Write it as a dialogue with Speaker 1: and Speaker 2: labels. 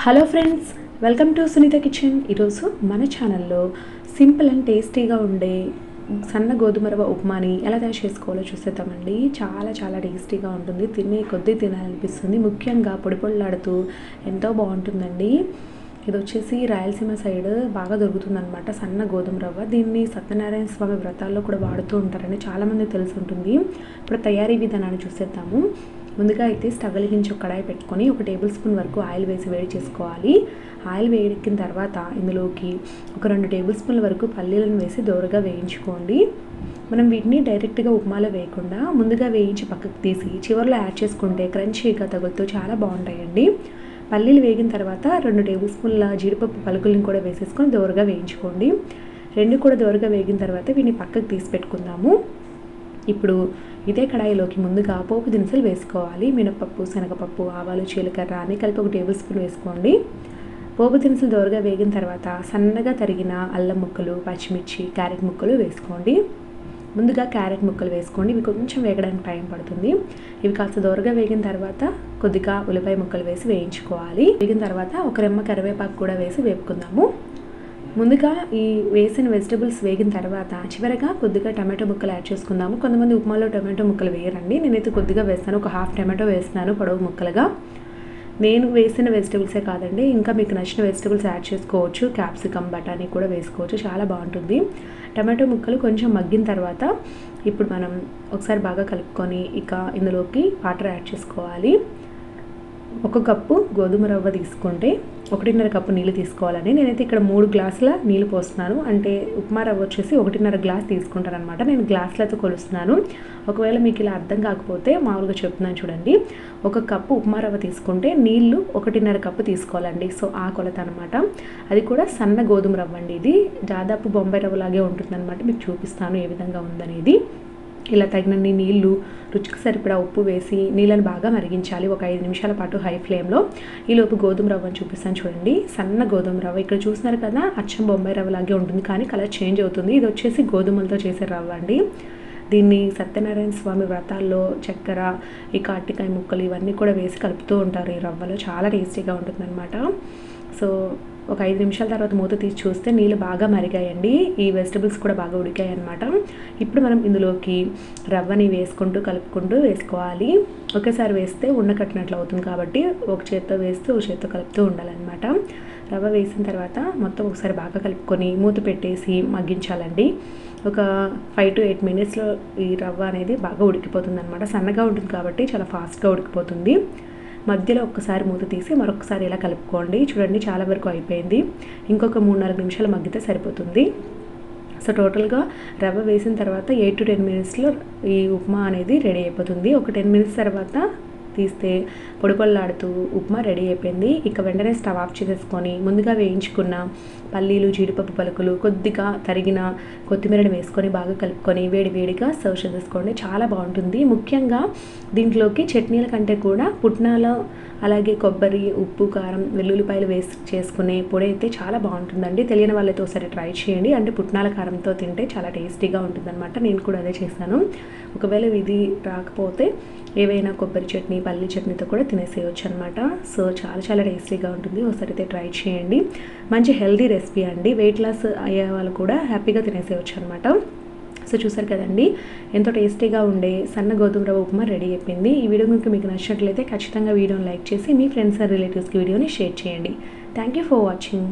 Speaker 1: Hello friends, welcome to Sunitha kitchen. ఈరోజు మన ఛానల్లో సింపుల్ అండ్ టేస్టీగా ఉండే సన్న గోధుమ రవ్వ ఉప్మాని ఎలా తయారు చేసుకోవాలో చూసేద్దామండి. చాలా చాలా టేస్టీగా ఉంటుంది, తినే కొద్దీ తినాలనిపిస్తుంది. ముఖ్యంగా పొడి పొడిలాడుతూ ఎంతో బాగుంటుందండి. ఇది వచ్చేసి రాయలసీమ సైడ్ బాగా దొరుకుతుందన్నమాట, సన్న గోధుమ రవ్వ. దీన్ని సత్యనారాయణ స్వామి వ్రతాల్లో కూడా వాడుతూ ఉంటారని చాలామందికి తెలిసి ఉంటుంది. ఇప్పుడు తయారీ విధానాన్ని చూసేద్దాము. ముందుగా అయితే స్టవ్ వెలిగించి ఒక కడాయి పెట్టుకొని 1 టేబుల్ స్పూన్ వరకు ఆయిల్ వేసి వేడి చేసుకోవాలి. ఆయిల్ వేడెక్కిన తర్వాత ఇందులోకి ఒక 2 టేబుల్ స్పూన్ల వరకు పల్లీలను వేసి దోరగా వేయించుకోండి. మనం వీటిని డైరెక్ట్గా ఉప్మాలో వేయకుండా ముందుగా వేయించి పక్కకు తీసి చివరిలో యాడ్ చేసుకుంటే క్రంచీగా తగులుతూ చాలా బాగుంటాయండి. పల్లీలు వేగిన తర్వాత 2 టేబుల్ స్పూన్ల జీడిపప్పు పలుకులను కూడా వేసేసుకొని దోరగా వేయించుకోండి. రెండు కూడా దోరగా వేగిన తర్వాత వీటిని పక్కకు తీసి పెట్టుకుందాము. ఇప్పుడు ఇదే కడాయిలోకి ముందుగా పోపు దినుసులు వేసుకోవాలి. మినపప్పు, శనగపప్పు, ఆవాలు, జీలకర్ర అన్ని కలిపి 1 టేబుల్ స్పూన్ వేసుకోండి. పోపు దినుసులు దోరగా వేగిన తర్వాత సన్నగా తరిగిన అల్లం ముక్కలు, పచ్చిమిర్చి, క్యారెట్ ముక్కలు వేసుకోండి. ముందుగా క్యారెట్ ముక్కలు వేసుకోండి, ఇవి కొంచెం వేగడానికి టైం పడుతుంది. ఇవి కాస్త దోరగా వేగిన తర్వాత కొద్దిగా ఉల్లిపాయ ముక్కలు వేసి వేయించుకోవాలి. వేగిన తర్వాత ఒక రెమ్మ కరివేపాకు కూడా వేసి వేపుకుందాము. ముందుగా ఈ వేసిన వెజిటబుల్స్ వేగిన తర్వాత చివరగా కొద్దిగా టమాటో ముక్కలు యాడ్ చేసుకుందాము. కొంతమంది ఉప్మాలో టమాటో ముక్కలు వేయరండి, నేనైతే కొద్దిగా వేస్తాను. ఒక హాఫ్ టమాటో వేస్తున్నాను పొడవు ముక్కలుగా. నేను వేసిన వెజిటబుల్సే కాదండి, ఇంకా మీకు నచ్చిన వెజిటబుల్స్ యాడ్ చేసుకోవచ్చు. క్యాప్సికమ్, బఠానీ కూడా వేసుకోవచ్చు, చాలా బాగుంటుంది. టమాటో ముక్కలు కొంచెం మగ్గిన తర్వాత ఇప్పుడు మనం ఒకసారి బాగా కలుపుకొని ఇక ఇందులోకి వాటర్ యాడ్ చేసుకోవాలి. 1 కప్పు గోధుమ రవ్వ తీసుకుంటే 1.5 కప్పు నీళ్ళు తీసుకోవాలండి. నేనైతే ఇక్కడ 3 గ్లాసుల నీళ్ళు పోస్తున్నాను. అంటే ఉప్మా రవ్వ వచ్చేసి 1.5 గ్లాస్ తీసుకుంటాను అనమాట. నేను గ్లాసులతో కొలుస్తున్నాను. ఒకవేళ మీకు ఇలా అర్థం కాకపోతే మామూలుగా చెప్తున్నాను చూడండి. 1 కప్పు ఉప్మా రవ్వ తీసుకుంటే నీళ్ళు 1.5 కప్పు తీసుకోవాలండి. సో ఆ కొలత అనమాట. అది కూడా సన్న గోధుమ రవ్వ అండి. ఇది దాదాపు బొంబాయి రవ్వ లాగే ఉంటుందన్నమాట. మీకు చూపిస్తాను ఏ విధంగా ఉందనేది. ఇలా తగినన్ని నీళ్లు, రుచికి సరిపడా ఉప్పు వేసి నీళ్ళని బాగా మరిగించాలి ఒక 5 నిమిషాల పాటు హై ఫ్లేమ్లో. ఈలోపు గోధుమ రవ్వని చూపిస్తాను చూడండి. సన్న గోధుమ రవ్వ ఇక్కడ చూస్తున్నారు కదా, అచ్చం బొంబాయి రవ్వ లాగే ఉంటుంది, కానీ కలర్ చేంజ్ అవుతుంది. ఇది వచ్చేసి గోధుమలతో చేసే రవ్వ అండి. దీన్ని సత్యనారాయణ స్వామి వ్రతాల్లో చక్కెర, ఈ కాటికాయ ముక్కలు ఇవన్నీ కూడా వేసి కలుపుతూ ఉంటారు ఈ రవ్వలో. చాలా టేస్టీగా ఉంటుందన్నమాట. సో ఒక 5 నిమిషాల తర్వాత మూత తీసి చూస్తే నీళ్ళు బాగా మరిగాయండి. ఈ వెజిటబుల్స్ కూడా బాగా ఉడికాయి అనమాట. ఇప్పుడు మనం ఇందులోకి రవ్వని వేసుకుంటూ కలుపుకుంటూ వేసుకోవాలి. ఒకేసారి వేస్తే ఉండకట్టినట్లు అవుతుంది కాబట్టి ఒక చేత్తో వేస్తూ ఒక చేత్తో కలుపుతూ ఉండాలన్నమాట. రవ్వ వేసిన తర్వాత మొత్తం ఒకసారి బాగా కలుపుకొని మూత పెట్టేసి మగ్గించాలండి. ఒక 5 to 8 మినిట్స్లో ఈ రవ్వ అనేది బాగా ఉడికిపోతుంది అనమాట. సన్నగా ఉంటుంది కాబట్టి చాలా ఫాస్ట్గా ఉడికిపోతుంది. మధ్యలో ఒక్కసారి మూత తీసి మరొకసారి ఇలా కలుపుకోండి. చూడండి చాలా వరకు అయిపోయింది. ఇంకొక 3-4 నిమిషాలు మగ్గితే సరిపోతుంది. సో టోటల్గా రవ్వ వేసిన తర్వాత 8 to 10 మినిట్స్లో ఈ ఉప్మా అనేది రెడీ అయిపోతుంది. ఒక 10 మినిట్స్ తర్వాత తీస్తే పొడి పొడిలాడుతూ ఉప్మా రెడీ అయిపోయింది. ఇక వెంటనే స్టవ్ ఆఫ్ చేసేసుకొని ముందుగా వేయించుకున్న పల్లీలు, జీడిపప్పు పలుకులు, కొద్దిగా తరిగిన కొత్తిమీరని వేసుకొని బాగా కలుపుకొని వేడి వేడిగా సర్వ్ చేసేసుకోండి. చాలా బాగుంటుంది. ముఖ్యంగా దీంట్లోకి చట్నీల కంటే కూడా పుట్నాలు, అలాగే కొబ్బరి, ఉప్పు, కారం, వెల్లుల్లిపాయలు వేసి చేసుకునే పొడి అయితే చాలా బాగుంటుందండి. తెలియని వాళ్ళైతే ఒకసారి ట్రై చేయండి. అంటే పుట్నాల కారంతో తింటే చాలా టేస్టీగా ఉంటుందన్నమాట. నేను కూడా అదే చేశాను. ఒకవేళ ఇది రాకపోతే ఏవైనా కొబ్బరి చట్నీ, పల్లి చట్నీతో కూడా తినేసేయచ్చు అనమాట. సో చాలా చాలా టేస్టీగా ఉంటుంది. ఒకసారి అయితే ట్రై చేయండి. మంచి హెల్దీ రెసిపీ అండి. వెయిట్ లాస్ అయ్యే వాళ్ళు కూడా హ్యాపీగా తినేసేయచ్చు అనమాట. సో చూసారు కదండి, ఎంతో టేస్టీగా ఉండే సన్న గోధుమ రవ్వ ఉప్మా రెడీ అయిపోయింది. ఈ వీడియో కనుక మీకు నచ్చినట్లయితే ఖచ్చితంగా వీడియోని లైక్ చేసి మీ ఫ్రెండ్స్ అండ్ రిలేటివ్స్కి వీడియోని షేర్ చేయండి. Thank you for watching.